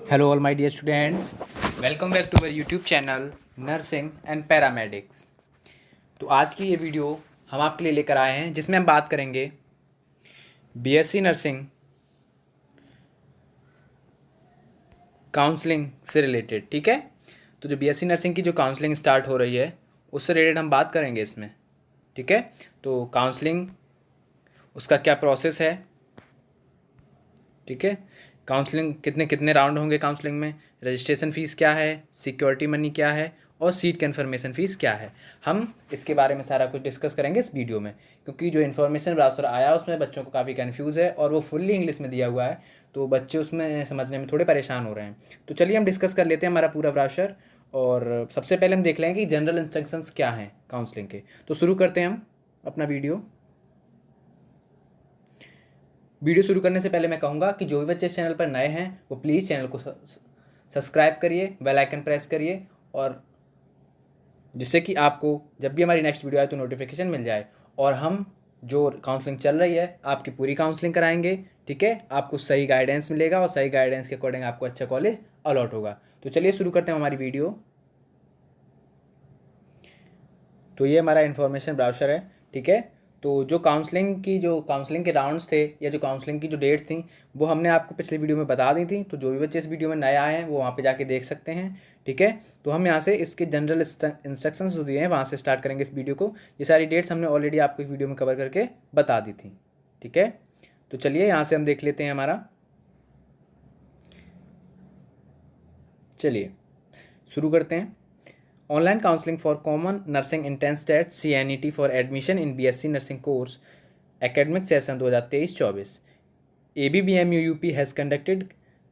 Hello, all my dear students. Welcome back to my YouTube channel nursing and paramedics. तो आज की ये video हम आपके लिए लेकर आए हैं जिसमें हम बात करेंगे बीएससी नर्सिंग काउंसलिंग से रिलेटेड। ठीक है, तो जो बीएससी नर्सिंग की जो काउंसलिंग स्टार्ट हो रही है उससे रिलेटेड हम बात करेंगे इसमें। ठीक है, तो काउंसलिंग उसका क्या प्रोसेस है। ठीक है, काउंसलिंग कितने कितने राउंड होंगे काउंसलिंग में, रजिस्ट्रेशन फ़ीस क्या है, सिक्योरिटी मनी क्या है और सीट कन्फर्मेशन फ़ीस क्या है। हम इसके बारे में सारा कुछ डिस्कस करेंगे इस वीडियो में, क्योंकि जो इन्फॉर्मेशन ब्राउज़र आया उसमें बच्चों को काफ़ी कन्फ्यूज़ है और वो फुल्ली इंग्लिश में दिया हुआ है, तो बच्चे उसमें समझने में थोड़े परेशान हो रहे हैं। तो चलिए हम डिस्कस कर लेते हैं हमारा पूरा ब्राउज़र। और सबसे पहले हम देख लें कि जनरल इंस्ट्रक्शंस क्या हैं काउंसलिंग के। तो शुरू करते हैं हम अपना वीडियो शुरू करने से पहले मैं कहूँगा कि जो भी बच्चे इस चैनल पर नए हैं वो प्लीज़ चैनल को सब्सक्राइब करिए, बेल आइकन प्रेस करिए, और जिससे कि आपको जब भी हमारी नेक्स्ट वीडियो आए तो नोटिफिकेशन मिल जाए। और हम जो काउंसलिंग चल रही है आपकी पूरी काउंसलिंग कराएंगे। ठीक है, आपको सही गाइडेंस मिलेगा और सही गाइडेंस के अकॉर्डिंग आपको अच्छा कॉलेज अलॉट होगा। तो चलिए शुरू करते हैं हमारी वीडियो। तो ये हमारा इन्फॉर्मेशन ब्राउज़र है। ठीक है, तो जो काउंसलिंग के राउंड्स थे या जो काउंसलिंग की जो डेट्स थी वो हमने आपको पिछले वीडियो में बता दी थी। तो जो भी बच्चे इस वीडियो में नए आए हैं वो वहाँ पे जाके देख सकते हैं। ठीक है, तो हम यहाँ से इसके जनरल इंस्ट्रक्शंस जो दिए हैं वहाँ से स्टार्ट करेंगे इस वीडियो को। ये सारी डेट्स हमने ऑलरेडी आपको इस वीडियो में कवर करके बता दी थी। ठीक है, तो चलिए यहाँ से हम देख लेते हैं हमारा। चलिए शुरू करते हैं। Online counselling for common nursing entrance टेट CNET for admission in BSc nursing course academic session 2023-24। ABBMU UP has conducted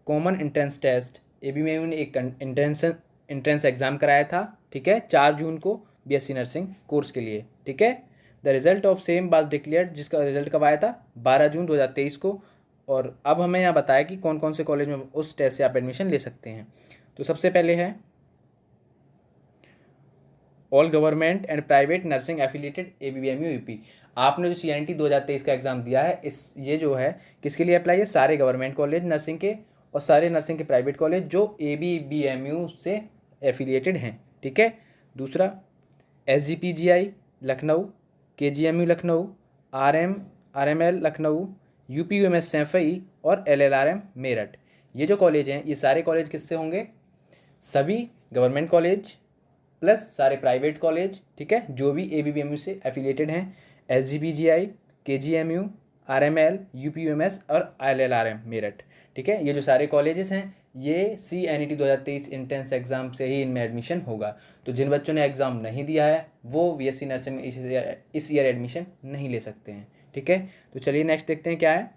common entrance test. ABBMU ने एक इंट्रेंस एग्ज़ाम कराया था। ठीक है, 4 जून को BSc नर्सिंग कोर्स के लिए। ठीक है, the result of same was declared, जिसका रिजल्ट कब आया था 12 जून 2023 को। और अब हमें यहाँ बताया कि कौन कौन से कॉलेज में उस टेस्ट से आप एडमिशन ले सकते हैं। तो सबसे पहले है all government and private nursing affiliated ABBMU UP। आपने जो CNT 2023 का एग्ज़ाम दिया है, ये जो है किसके लिए अप्लाई है, सारे गवर्नमेंट कॉलेज नर्सिंग के और सारे नर्सिंग के प्राइवेट कॉलेज जो ABBMU से एफिलिएटेड हैं। ठीक है, दूसरा SGPGI Lucknow, KGMU Lucknow, RML Lucknow, UPUMS Saifai और LLRM मेरठ। ये जो कॉलेज हैं ये सारे कॉलेज किससे होंगे, सभी गवर्नमेंट कॉलेज प्लस सारे प्राइवेट कॉलेज। ठीक है, जो भी ABBMU से एफिलिएटेड हैं, SGPGI, KGMU, RML, UPUMS और LLRM मेरठ। ठीक है, ये जो सारे कॉलेजेस हैं ये CNET 2023 इंट्रेंस एग्ज़ाम से ही इनमें एडमिशन होगा। तो जिन बच्चों ने एग्ज़ाम नहीं दिया है वो BSc नर्सिंग में इस ईयर एडमिशन नहीं ले सकते हैं। ठीक है, तो चलिए नेक्स्ट देखते हैं क्या है।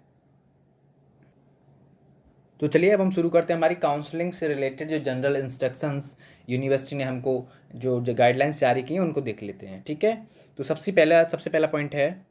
तो चलिए अब हम शुरू करते हैं हमारी काउंसलिंग से रिलेटेड जो जनरल इंस्ट्रक्शंस यूनिवर्सिटी ने हमको जो गाइडलाइंस जारी की हैं उनको देख लेते हैं। ठीक है, तो सबसे पहला पॉइंट है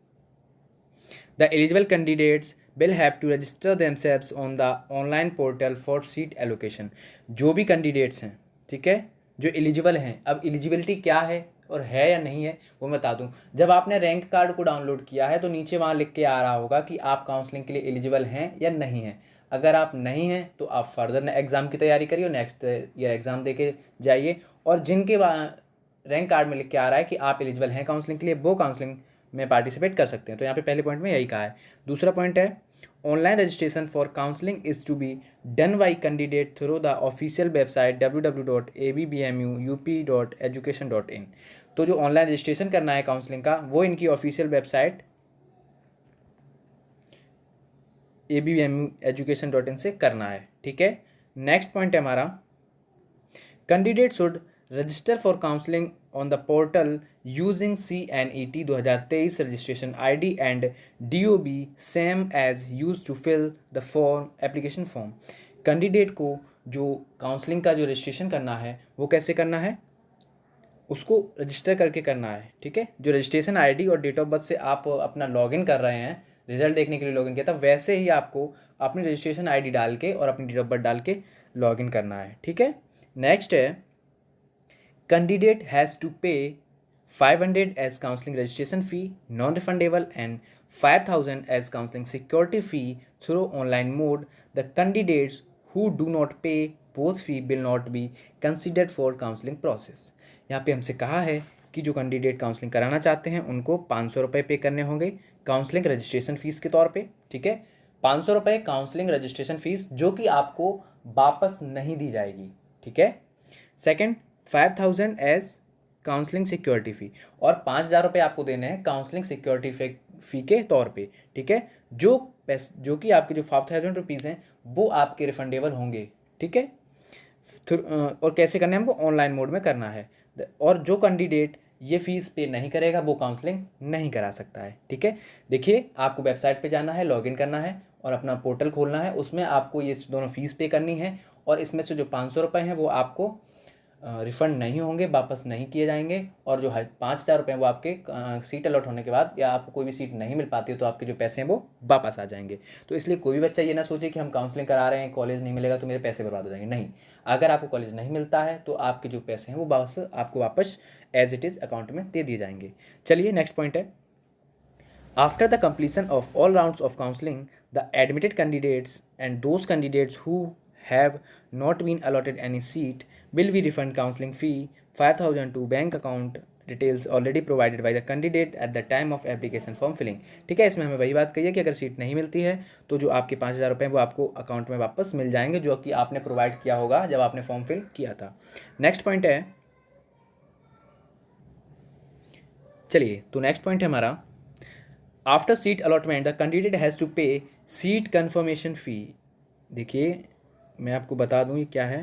the eligible candidates will have to register themselves on the online portal for seat allocation. जो भी कैंडिडेट्स हैं, ठीक है, जो एलिजिबल हैं, अब एलिजिबिलिटी क्या है और है या नहीं है वो मैं बता दूं। जब आपने रैंक कार्ड को डाउनलोड किया है तो नीचे वहाँ लिख के आ रहा होगा कि आप काउंसलिंग के लिए एलिजिबल हैं या नहीं हैं। अगर आप नहीं हैं तो आप फर्दर एग्ज़ाम की तैयारी करिए, नेक्स्ट ईयर एग्ज़ाम दे के जाइए। और जिनके रैंक कार्ड में लिख के आ रहा है कि आप एलिजिबल हैं काउंसलिंग के लिए, वो काउंसलिंग में पार्टिसिपेट कर सकते हैं। तो यहाँ पे पहले पॉइंट में यही कहा है। दूसरा पॉइंट है online registration for counselling is to be done by candidate through the official website www.abbmuup.education.in। तो जो ऑनलाइन रजिस्ट्रेशन करना है काउंसलिंग का वो इनकी ऑफिशियल वेबसाइट abbmueducation.in से करना है। ठीक है, नेक्स्ट पॉइंट है हमारा candidate should register for counselling on the portal using CNET 2023 registration ID and DOB same as use to fill the form application form. Candidate को जो काउंसलिंग का जो रजिस्ट्रेशन करना है वो कैसे करना है, उसको रजिस्टर करके करना है। ठीक है, जो रजिस्ट्रेशन ID और डेट ऑफ बर्थ से आप अपना लॉगिन कर रहे हैं, रिजल्ट देखने के लिए लॉगिन किया था, वैसे ही आपको अपनी रजिस्ट्रेशन ID डाल के और अपनी डेट ऑफ बर्थ डाल के लॉगिन करना है। ठीक है, नेक्स्ट है candidate has to pay 500 as counselling registration fee non refundable and 5000 as counselling security fee through online mode. The candidates who do not pay both fee will not be considered for counselling process. यहाँ पे हमसे कहा है कि जो candidate counselling कराना चाहते हैं उनको 500 रुपये पे करने होंगे काउंसलिंग रजिस्ट्रेशन फ़ीस के तौर पे, ठीक है। 500 रुपये काउंसलिंग रजिस्ट्रेशन फ़ीस जो कि आपको वापस नहीं दी जाएगी, ठीक है। सेकंड, 5000 एज काउंसलिंग सिक्योरिटी फ़ी, और 5000 रुपये आपको देने हैं काउंसलिंग सिक्योरिटी फ़ी के तौर पे, ठीक है। जो कि आपके जो 5000 रुपीज़ हैं वो आपके रिफंडेबल होंगे, ठीक है। और कैसे करना है, हमको ऑनलाइन मोड में करना है। और जो कैंडिडेट ये फ़ीस पे नहीं करेगा वो काउंसलिंग नहीं करा सकता है, ठीक है। देखिए, आपको वेबसाइट पे जाना है, लॉगिन करना है और अपना पोर्टल खोलना है, उसमें आपको ये दोनों फ़ीस पे करनी है और इसमें से जो 500 रुपये हैं वो आपको रिफ़ंड नहीं होंगे, वापस नहीं किए जाएंगे, और जो 5000 रुपये हैं वो आपके सीट अलॉट होने के बाद या आपको कोई भी सीट नहीं मिल पाती है तो आपके जो पैसे हैं वो वापस आ जाएंगे। तो इसलिए कोई भी बच्चा ये ना सोचे कि हम काउंसलिंग करा रहे हैं, कॉलेज नहीं मिलेगा तो मेरे पैसे बर्बाद हो जाएंगे। नहीं, अगर आपको कॉलेज नहीं मिलता है तो आपके जो पैसे हैं वो आपको वापस एज इट इज़ अकाउंट में दे दिए जाएंगे। चलिए नेक्स्ट पॉइंट है, after the completion of all rounds of counseling, the admitted candidates and those candidates who have not been allotted any seat will be refund counseling fee 5000 to bank account details already provided by the candidate at the time of application form filling। ठीक है, इसमें हमें वही बात कही है कि अगर सीट नहीं मिलती है तो जो आपके 5000 रुपये वो आपको अकाउंट में वापस मिल जाएंगे जो कि आपने प्रोवाइड किया होगा जब आपने फॉर्म फिल किया था। नेक्स्ट पॉइंट है, चलिए तो नेक्स्ट पॉइंट है हमारा, after seat allotment the candidate has to pay seat confirmation fee. देखिए मैं आपको बता दूं ये क्या है।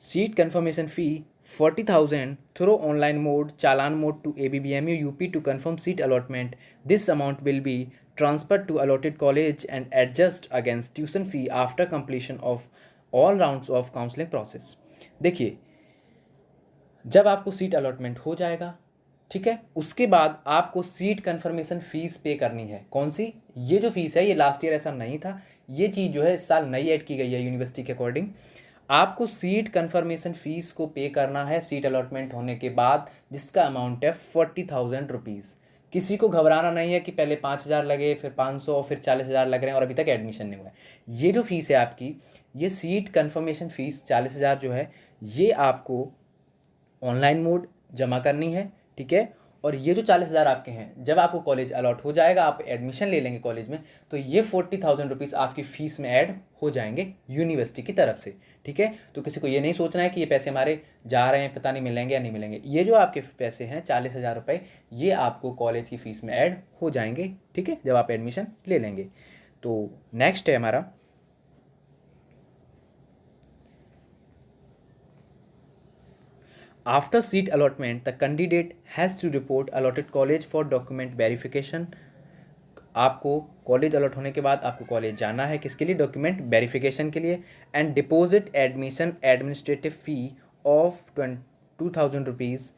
Seat confirmation fee 40,000 through online mode challan mode to ABBMU UP to confirm seat allotment. This amount will be transfer to allotted college and adjust against tuition fee after completion of all rounds of counselling process. देखिए, जब आपको seat allotment हो जाएगा, ठीक है, उसके बाद आपको सीट कन्फर्मेशन फ़ीस पे करनी है। कौन सी? ये जो फ़ीस है ये लास्ट ईयर ऐसा नहीं था, ये चीज़ जो है इस साल नई ऐड की गई है यूनिवर्सिटी के अकॉर्डिंग। आपको सीट कन्फर्मेशन फ़ीस को पे करना है सीट अलॉटमेंट होने के बाद, जिसका अमाउंट है 40,000 रुपीज़। किसी को घबराना नहीं है कि पहले 5,000 लगे, फिर 500, फिर 40,000 लग रहे हैं और अभी तक एडमिशन नहीं हुआ है। ये जो फ़ीस है आपकी, ये सीट कन्फर्मेशन फ़ीस 40,000 जो है ये आपको ऑनलाइन मोड जमा करनी है, ठीक है। और ये जो 40,000 आपके हैं, जब आपको कॉलेज अलॉट हो जाएगा, आप एडमिशन ले लेंगे कॉलेज में, तो ये 40,000 रुपीज़ आपकी फ़ीस में ऐड हो जाएंगे यूनिवर्सिटी की तरफ से, ठीक है। तो किसी को ये नहीं सोचना है कि ये पैसे हमारे जा रहे हैं, पता नहीं मिलेंगे या नहीं मिलेंगे। ये जो आपके पैसे हैं 40,000 रुपये, ये आपको कॉलेज की फ़ीस में ऐड हो जाएंगे, ठीक है, जब आप एडमिशन ले लेंगे। तो नेक्स्ट है हमारा, after seat allotment the candidate has to report allotted college for document verification. आपको कॉलेज अलॉट होने के बाद आपको कॉलेज जाना है, किसके लिए? डॉक्यूमेंट वेरिफिकेशन के लिए। And deposit admission administrative fee of 2,000 rupees.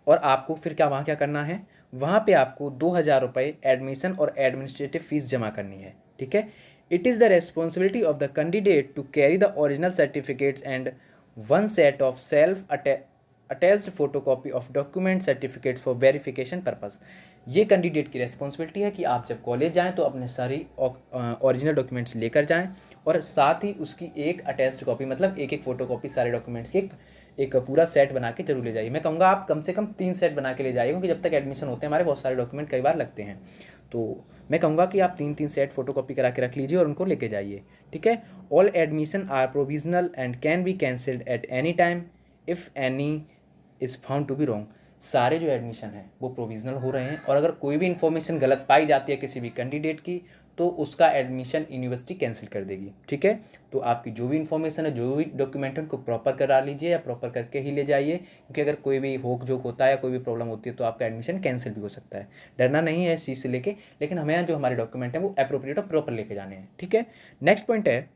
और आपको फिर वहाँ क्या करना है, वहाँ पे आपको 2,000 रुपये एडमिशन और एडमिनिस्ट्रेटिव फ़ीस जमा करनी है, ठीक है। It is the responsibility of the candidate to carry the original certificates and one set of self attached photocopy of document certificates for verification purpose. ये कैंडिडेट की रेस्पॉन्सिबिलिटी है कि आप जब कॉलेज जाएं तो अपने सारी ओरिजिनल डॉक्यूमेंट्स लेकर जाएं और साथ ही उसकी एक अटैच्ड कॉपी, मतलब एक एक फ़ोटोकॉपी सारे डॉक्यूमेंट्स की एक पूरा सेट बना के जरूर ले जाइए। मैं कहूँगा आप कम से कम 3 सेट बना के ले जाइए, क्योंकि जब तक एडमिशन होते हैं हमारे बहुत सारे डॉक्यूमेंट कई बार लगते हैं। तो मैं कहूँगा कि आप 3-3 सेट फोटोकॉपी करा के रख लीजिए और उनको लेके जाइए, ठीक है। All admission are provisional and can be cancelled at any time if any is found to be wrong. सारे जो एडमिशन हैं वो प्रोविजनल हो रहे हैं और अगर कोई भी इन्फॉर्मेशन गलत पाई जाती है किसी भी कैंडिडेट की तो उसका एडमिशन यूनिवर्सिटी कैंसिल कर देगी, ठीक है। तो आपकी जो भी इन्फॉर्मेशन है, जो भी डॉक्यूमेंट है, उनको प्रॉपर करा लीजिए या प्रॉपर करके ही ले जाइए, क्योंकि अगर कोई भी होक जोक होता है या कोई भी प्रॉब्लम होती है तो आपका एडमिशन कैंसिल भी हो सकता है। डरना नहीं है इस चीज़ से लेके, लेकिन हमें यहाँ जो हमारे डॉक्यूमेंट हैं वो अप्रोप्रिएट और प्रॉपर लेके जाने हैं, ठीक है। नेक्स्ट पॉइंट है,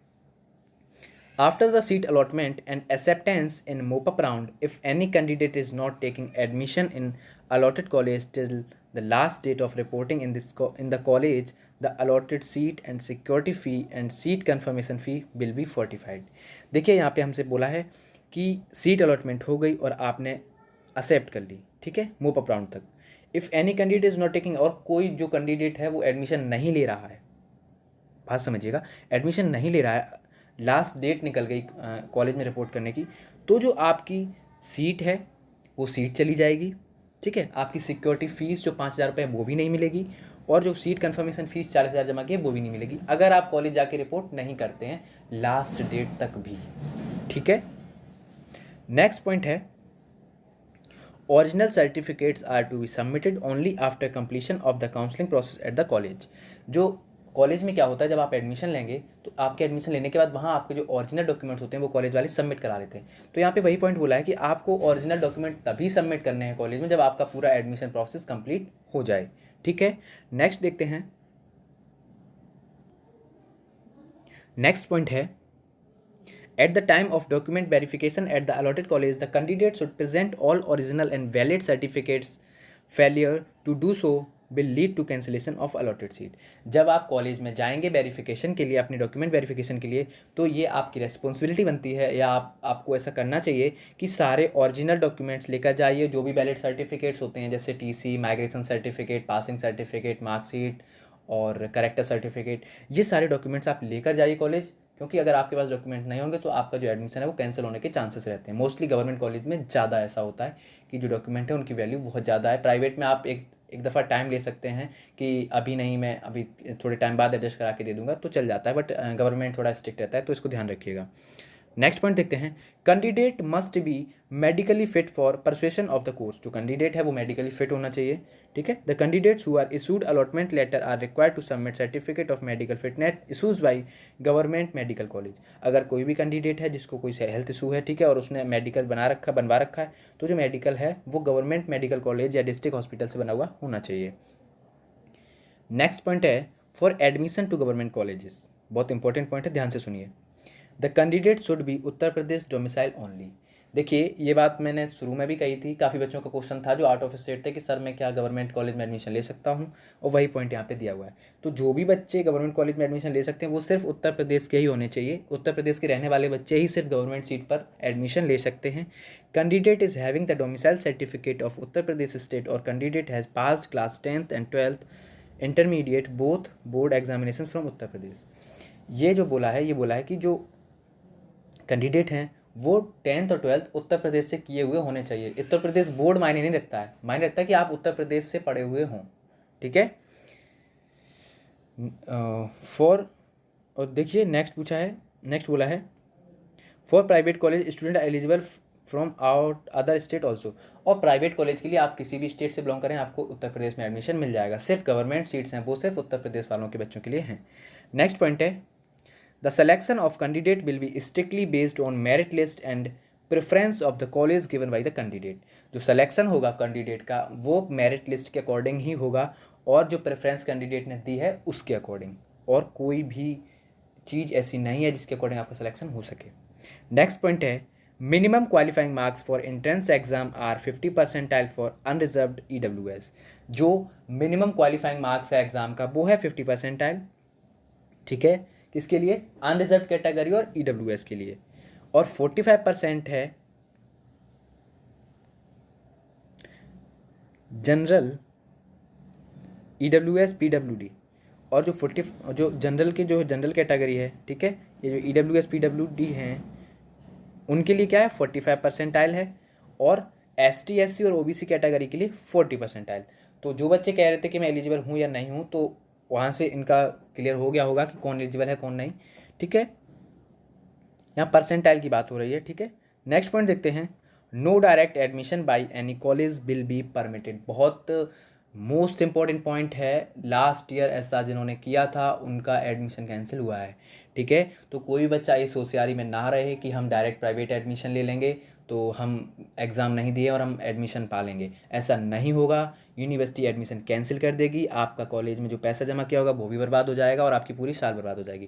after the seat allotment and acceptance in mop-up round, if any candidate is not taking admission in allotted college till the last date of reporting in the college, the allotted seat and security fee and seat confirmation fee will be fortified। देखिए यहाँ पे हमसे बोला है कि seat allotment हो गई और आपने एक्सेप्ट कर ली, ठीक है, मोप-अप राउंड तक। If any candidate is not taking, और कोई जो कैंडिडेट है वो एडमिशन नहीं ले रहा है, बात समझिएगा, एडमिशन नहीं ले रहा है, लास्ट डेट निकल गई कॉलेज में रिपोर्ट करने की, तो जो आपकी सीट है वो सीट चली जाएगी, ठीक है। आपकी सिक्योरिटी फ़ीस जो 5,000 रुपये वो भी नहीं मिलेगी, और जो सीट कन्फर्मेशन फ़ीस 40,000 जमा की है वो भी नहीं मिलेगी, अगर आप कॉलेज जाके रिपोर्ट नहीं करते हैं लास्ट डेट तक भी, ठीक है। नेक्स्ट पॉइंट है, original certificates are to be submitted only after completion of the counselling process at the college. जो कॉलेज में क्या होता है, जब आप एडमिशन लेंगे तो आपके एडमिशन लेने के बाद वहाँ आपके जो ओरिजिनल डॉक्यूमेंट्स होते हैं वो कॉलेज वाले सबमिट करा लेते हैं। तो यहाँ पे वही पॉइंट बोला है कि आपको ओरिजिनल डॉक्यूमेंट तभी सबमिट करने हैं कॉलेज में जब आपका पूरा एडमिशन प्रोसेस कंप्लीट हो जाए, ठीक है। नेक्स्ट देखते हैं, नेक्स्ट पॉइंट है, at the time of document verification at the allotted college, the candidate should present all original and valid certificates. Failure to do so will lead to cancellation of allotted seat. जब आप college में जाएंगे verification के लिए, अपनी document verification के लिए, तो ये आपकी रेस्पॉन्सिबिलिटी बनती है, या आपको ऐसा करना चाहिए कि सारे ओरिजिनल डॉक्यूमेंट्स लेकर जाइए, जो भी वैलिड सर्टिफिकेट्स होते हैं जैसे TC, migration certificate, passing certificate, marksheet और करेक्टर सर्टिफिकेट, ये सारे डॉक्यूमेंट्स आप लेकर जाइए कॉलेज, क्योंकि अगर आपके पास डॉक्यूमेंट नहीं होंगे तो आपका जो एडमिशन है वो कैंसिल होने के चांसेस रहते हैं। मोस्टली गवर्नमेंट कॉलेज में ज़्यादा ऐसा होता है कि जो डॉक्यूमेंट है उनकी वैल्यू बहुत ज़्यादा है। प्राइवेट में आप एक दफ़ा टाइम ले सकते हैं कि अभी नहीं, मैं अभी थोड़े टाइम बाद एडजस्ट करा के दे दूंगा, तो चल जाता है, बट गवर्नमेंट थोड़ा स्ट्रिक्ट रहता है, तो इसको ध्यान रखिएगा। नेक्स्ट पॉइंट देखते हैं, candidate must be medically fit for persuasion of the course. जो कैंडिडेट है वो मेडिकली फिट होना चाहिए, ठीक है। The candidates who are issued allotment letter are required to submit certificate of medical fitness issues by government medical college. अगर कोई भी कैंडिडेट है जिसको कोई हेल्थ इशू है, ठीक है, और उसने मेडिकल बनवा रखा है, तो जो मेडिकल है वो गवर्नमेंट मेडिकल कॉलेज या डिस्ट्रिक्ट हॉस्पिटल से बना हुआ होना चाहिए। नेक्स्ट पॉइंट है, for admission to government colleges, बहुत इंपॉर्टेंट पॉइंट है, ध्यान से सुनिए। The candidate should be Uttar Pradesh domicile only. देखिए ये बात मैंने शुरू में भी कही थी, काफ़ी बच्चों का क्वेश्चन था जो आउट ऑफ स्टेट थे कि सर मैं क्या गवर्नमेंट कॉलेज में एडमिशन ले सकता हूँ, और वही पॉइंट यहाँ पे दिया हुआ है। तो जो भी बच्चे गवर्नमेंट कॉलेज में एडमिशन ले सकते हैं वो सिर्फ उत्तर प्रदेश के ही होने चाहिए, उत्तर प्रदेश के रहने वाले बच्चे ही सिर्फ गवर्नमेंट सीट पर एडमिशन ले सकते हैं। Candidate is having the domicile certificate of Uttar Pradesh state और candidate has pass class 10th and 12th intermediate both board examination from Uttar Pradesh. ये जो बोला है, ये बोला है कि जो कैंडिडेट हैं वो 10th और 12th उत्तर प्रदेश से किए हुए होने चाहिए। उत्तर प्रदेश बोर्ड मायने नहीं रखता है, मायने रखता है कि आप उत्तर प्रदेश से पढ़े हुए हों, ठीक है। फॉर, और देखिए नेक्स्ट पूछा है, नेक्स्ट बोला है, for private college student eligible from out other state also. और प्राइवेट कॉलेज के लिए आप किसी भी स्टेट से बिलोंग करें, आपको उत्तर प्रदेश में एडमिशन मिल जाएगा। सिर्फ गवर्नमेंट सीट्स हैं वो सिर्फ उत्तर प्रदेश वालों के बच्चों के लिए हैं। नेक्स्ट पॉइंट है, the selection of candidate will be strictly based on merit list and preference of the college given by the candidate। जो सिलेक्शन होगा कैंडिडेट का वो मेरिट लिस्ट के अकॉर्डिंग ही होगा, और जो प्रेफरेंस कैंडिडेट ने दी है उसके अकॉर्डिंग, और कोई भी चीज़ ऐसी नहीं है जिसके अकॉर्डिंग आपका सिलेक्शन हो सके। नेक्स्ट पॉइंट है, minimum qualifying marks for entrance exam are 50% for unreserved EWS। जो मिनिमम क्वालिफाइंग मार्क्स है एग्जाम का वो है 50%, ठीक है, किसके लिए, अनरिजर्व कैटेगरी और EWS के लिए, और 45% है जनरल EWS PWD। और जो जनरल के जो जनरल कैटेगरी है, ठीक है, ये जो EWS PWD हैं उनके लिए क्या है 45% है, और ST SC और OBC कैटेगरी के लिए 40%। तो जो बच्चे कह रहे थे कि मैं एलिजिबल हूँ या नहीं हूँ, तो वहाँ से इनका क्लियर हो गया होगा कि कौन एलिजिबल है कौन नहीं, ठीक है। यहाँ परसेंटाइल की बात हो रही है, ठीक है। नेक्स्ट पॉइंट देखते हैं, no direct admission by any college will be permitted. बहुत मोस्ट इंपॉर्टेंट पॉइंट है, लास्ट ईयर ऐसा जिन्होंने किया था उनका एडमिशन कैंसिल हुआ है, ठीक है। तो कोई बच्चा इस होशियारी में ना रहे कि हम डायरेक्ट प्राइवेट एडमिशन ले लेंगे तो हम एग्ज़ाम नहीं दिए और हम एडमिशन पा लेंगे, ऐसा नहीं होगा। यूनिवर्सिटी एडमिशन कैंसिल कर देगी, आपका कॉलेज में जो पैसा जमा किया होगा वो भी बर्बाद हो जाएगा और आपकी पूरी साल बर्बाद हो जाएगी।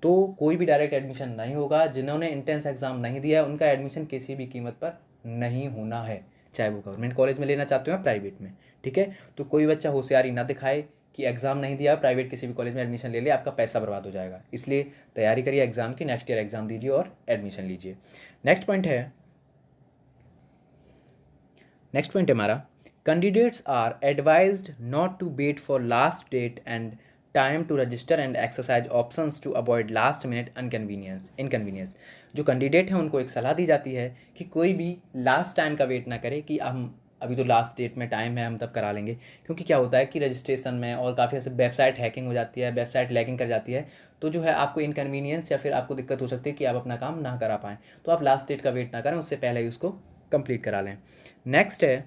तो कोई भी डायरेक्ट एडमिशन नहीं होगा। जिन्होंने इंट्रेंस एग्ज़ाम नहीं दिया है उनका एडमिशन किसी भी कीमत पर नहीं होना है, चाहे वो गवर्नमेंट कॉलेज में लेना चाहते हो या प्राइवेट में, ठीक है। तो कोई बच्चा होशियारी ना दिखाए कि एग्ज़ाम नहीं दिया, प्राइवेट किसी भी कॉलेज में एडमिशन ले ले, आपका पैसा बर्बाद हो जाएगा। इसलिए तैयारी करिए एग्ज़ाम की, नेक्स्ट ईयर एग्ज़ाम दीजिए और एडमिशन लीजिए। नेक्स्ट पॉइंट है हमारा, candidates are advised not to wait for last date and time to register and exercise options to avoid last minute inconvenience. जो कैंडिडेट हैं उनको एक सलाह दी जाती है कि कोई भी लास्ट टाइम का वेट ना करे कि हम अभी तो लास्ट डेट में टाइम है हम तब करा लेंगे, क्योंकि क्या होता है कि रजिस्ट्रेशन में और काफ़ी ऐसे वेबसाइट हैकिंग हो जाती है, वेबसाइट लैगिंग कर जाती है, तो जो है आपको इनकन्वीनियंस या फिर आपको दिक्कत हो सकती है कि आप अपना काम ना करा पाएँ। तो आप लास्ट डेट का वेट ना करें, उससे पहले ही उसको कंप्लीट करा लें। नेक्स्ट है,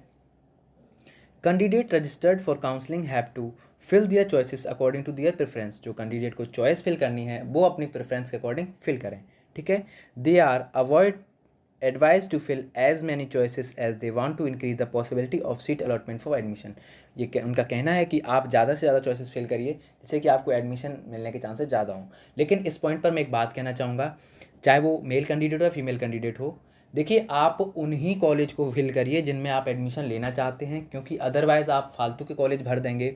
candidate registered for counselling have to fill their choices according to their preference. जो कैंडिडेट को चॉइस फिल करनी है वो अपनी प्रेफरेंस के अकॉर्डिंग फिल करें, ठीक है। They are avoid advise to fill as many choices as they want to increase the possibility of seat allotment for admission. उनका कहना है कि आप ज़्यादा से ज़्यादा चॉइसेस फिल करिए जिससे कि आपको एडमिशन मिलने के चांसेस ज़्यादा हों। लेकिन इस पॉइंट पर मैं एक बात कहना चाहूँगा, चाहे वो मेल कैंडिडेट हो या फीमेल कैंडिडेट हो, देखिए आप उन्हीं कॉलेज को फिल करिए जिनमें आप एडमिशन लेना चाहते हैं, क्योंकि अदरवाइज़ आप फालतू के कॉलेज भर देंगे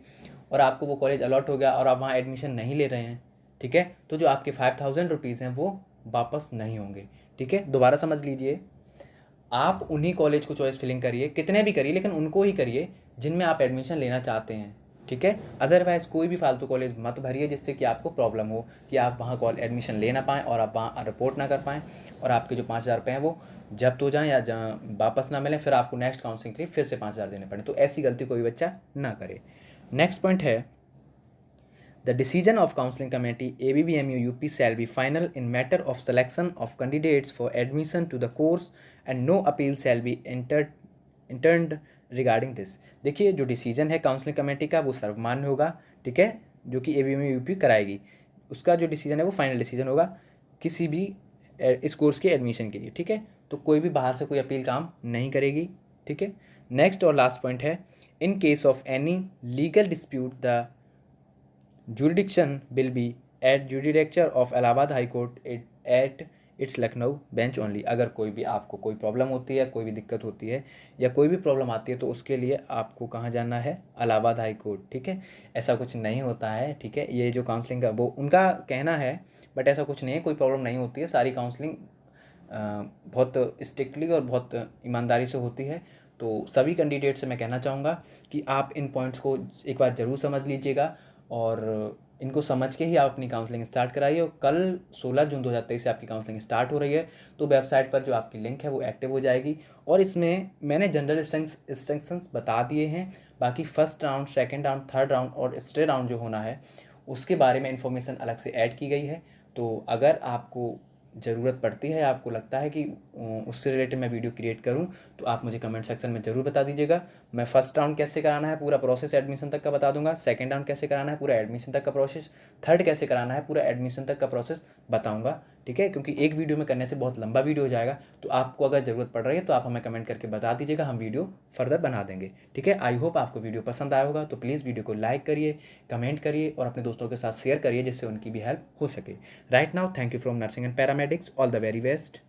और आपको वो कॉलेज अलॉट हो गया और आप वहाँ एडमिशन नहीं ले रहे हैं, ठीक है, तो जो आपके 5000 रुपीज़ हैं वो वापस नहीं होंगे, ठीक है। दोबारा समझ लीजिए, आप उन्हीं कॉलेज को चॉइस फिलिंग करिए, कितने भी करिए लेकिन उनको ही करिए जिनमें आप एडमिशन लेना चाहते हैं, ठीक है। अदरवाइज़ कोई भी फालतू कॉलेज मत भरिए जिससे कि आपको प्रॉब्लम हो कि आप वहाँ कॉल एडमिशन ले ना पाएँ और आप वहाँ रिपोर्ट ना कर पाएँ और आपके जो 5000 रुपये हैं वो जब्त हो जाएँ या वापस ना मिलें, फिर आपको नेक्स्ट काउंसलिंग के लिए फिर से 5000 देने पड़े। तो ऐसी गलती कोई बच्चा ना करे। नेक्स्ट पॉइंट है, the decision of counseling committee ABBMU UP shall be final in matter of selection of candidates for admission to the course and no appeal shall be entered regarding this। देखिए जो decision है counselling committee का वो सर्वमान्य होगा, ठीक है, जो कि ABBMU UP कराएगी, उसका जो डिसीजन है वो फाइनल डिसीजन होगा किसी भी इस कोर्स के एडमिशन के लिए, ठीक है। तो कोई भी बाहर से कोई अपील काम नहीं करेगी, ठीक है। नेक्स्ट और लास्ट पॉइंट है, in case of any legal dispute the jurisdiction will be at jurisdiction of Allahabad high court at its Lucknow bench only. अगर कोई भी आपको कोई प्रॉब्लम होती है, कोई भी दिक्कत होती है या कोई भी प्रॉब्लम आती है तो उसके लिए आपको कहाँ जाना है, इलाहाबाद हाई कोर्ट, ठीक है। ऐसा कुछ नहीं होता है, ठीक है, ये जो काउंसलिंग का वो उनका कहना है, बट ऐसा कुछ नहीं है, कोई प्रॉब्लम नहीं होती है, सारी काउंसलिंग बहुत स्ट्रिक्टली और बहुत ईमानदारी से होती है। तो सभी कैंडिडेट से मैं कहना चाहूँगा कि आप इन पॉइंट्स को एक बार ज़रूर समझ लीजिएगा और इनको समझ के ही आप अपनी काउंसलिंग स्टार्ट कराइए। और कल 16 जून 2023 से आपकी काउंसलिंग स्टार्ट हो रही है, तो वेबसाइट पर जो आपकी लिंक है वो एक्टिव हो जाएगी और इसमें मैंने जनरल इंस्ट्रक्शंस बता दिए हैं। बाकी first round, second round, third round और स्टे राउंड जो होना है उसके बारे में इन्फॉर्मेशन अलग से ऐड की गई है। तो अगर आपको ज़रूरत पड़ती है, आपको लगता है कि उससे रिलेटेड मैं वीडियो क्रिएट करूं, तो आप मुझे कमेंट सेक्शन में ज़रूर बता दीजिएगा। मैं फर्स्ट राउंड कैसे कराना है पूरा प्रोसेस एडमिशन तक का बता दूंगा, सेकंड राउंड कैसे कराना है पूरा एडमिशन तक का प्रोसेस, थर्ड कैसे कराना है पूरा एडमिशन तक का प्रोसेस बताऊंगा, ठीक है। क्योंकि एक वीडियो में करने से बहुत लंबा वीडियो हो जाएगा, तो आपको अगर ज़रूरत पड़ रही है तो आप हमें कमेंट करके बता दीजिएगा, हम वीडियो फर्दर बना देंगे, ठीक है। आई होप आपको वीडियो पसंद आया होगा, तो प्लीज़ वीडियो को लाइक करिए, कमेंट करिए और अपने दोस्तों के साथ शेयर करिए जिससे उनकी भी हेल्प हो सके। Right now thank you from nursing and paramedics, all the very best.